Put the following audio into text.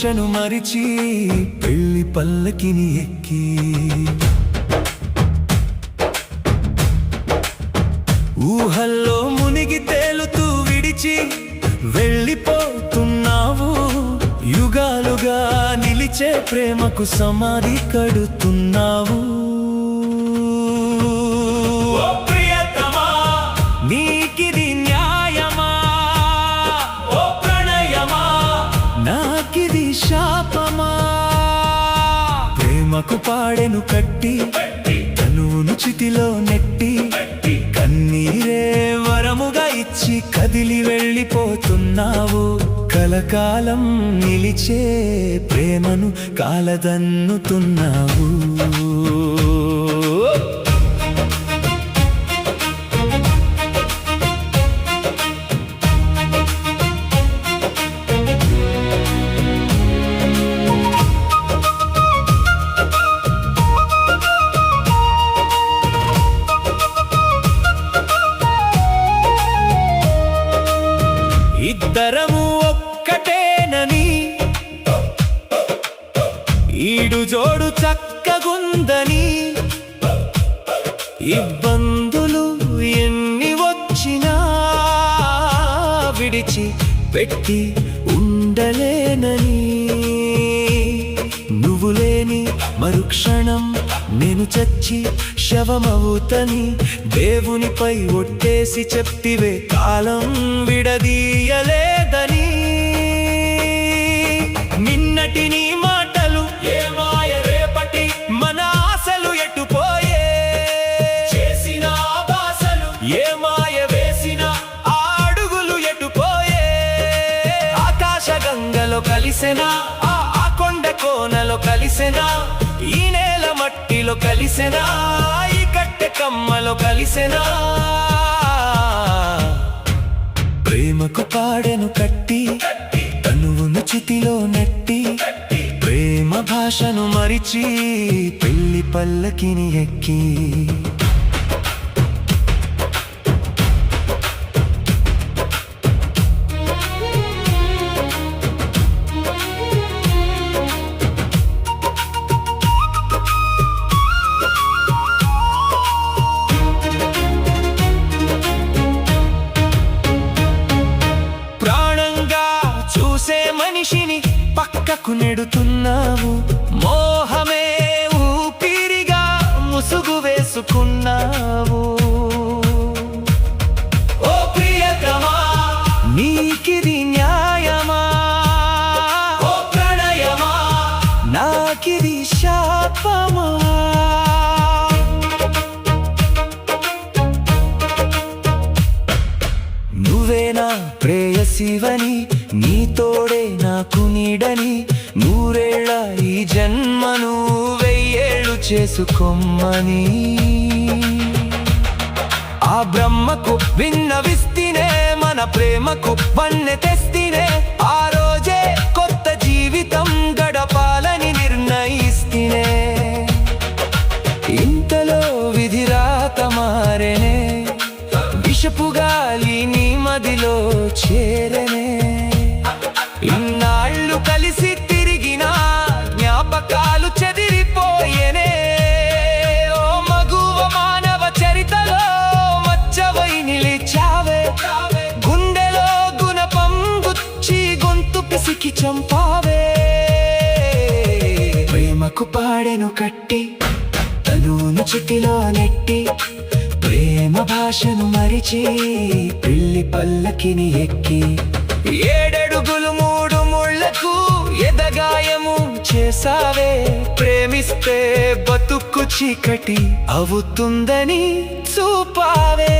భాషను మరిచి పెళ్లి పల్లకిని ఎక్కి ఊహల్లో మునిగి తేలుతూ విడిచి వెళ్ళిపోతున్నావు. యుగాలుగా నిలిచే ప్రేమకు సమాధి కడుతున్నావు. నీకిది న్యాయమా? ఓ ప్రణయమా, నాకిది శాపమా? ప్రేమకు పాడెను కట్టి తనువును చితిలో నెట్టి కన్నీరే వరముగా ఇచ్చి కదిలి వెళ్ళిపోతున్నావు. కలకాలం నిలిచే ప్రేమను కాలదన్నుతున్నావు. ఇద్దరము ఒక్కటేనని, ఈడు జోడు చక్కగుందని, ఇబ్బందులు ఎన్ని వచ్చినా విడిచి పెట్టి ఉండలేనని, నువ్వు లేని మరుక్షణం నేను చచ్చి శవమవుతని దేవునిపై ఒట్టేసి చెప్పివే కాలం విడదీయలేదని. నిన్నటి నీ మాటలు ఏమాయ రేపటి మన ఆశలు ఎటుపోయే, చేసిన భాషలు ఏమాయ వేసిన ఆ అడుగులు ఎటుపోయే. ఆకాశ గంగలో కలిసెనా, ఆ కొండ కోనలో కలిసెనా, ఈ నేల మట్టిలో కలిసెనా, ఈ కట్టె కమ్మలో కలిసెనా. ప్రేమకు పాడెను కట్టి తనువును చితిలో నెట్టి ప్రేమ భాషను మరిచి పెళ్లి పల్లకిని ఎక్కి మనిషిని పక్కకు నెడుతున్నావు. మోహమే ఊపిరిగా ముసుగు వేసుకున్నావు. ఓ ప్రియతమా, నీకిది న్యాయమా? ఓ ప్రణయమా, నాకిది శాపమా? నువ్వేనా ప్రేయసివని, నీ తోడే నాకు నీడని, నూరేళ్ల ఈ జన్మను 1000 ఏళ్ళు చేసుకోమ్మని ఆ బ్రహ్మకు విన్నవిస్తేనే, మన ప్రేమకు వన్నె తెస్తేనే, ఆ రోజే కొత్త జీవితం గడపాలని నిర్ణయిస్తేనే. ఇంతలో విధిరాత మారేనే, విషపు గాలి నీ మదిలో చేరనే. ఇన్నాళ్ళు కలిసి తిరిగిన జ్ఞాపకాలు చెదిరిపోయేనే. ఓ మగువ మానవ చరితలో మచ్చవై నిలిచావే. గుండెలో గుణపం గుచ్చి గొంతు పిసికి చంపావే. ప్రేమకు పాడెను కట్టి తనువును చితిలో నెట్టి ప్రేమ భాషను మరిచి పెళ్లి పల్లకిని ఎక్కి 7 అడుగులు 3 ముళ్ళకు ఎదగాయము చేసావే. ప్రేమిస్తే బతుకు చీకటి అవుతుందని చూపావే.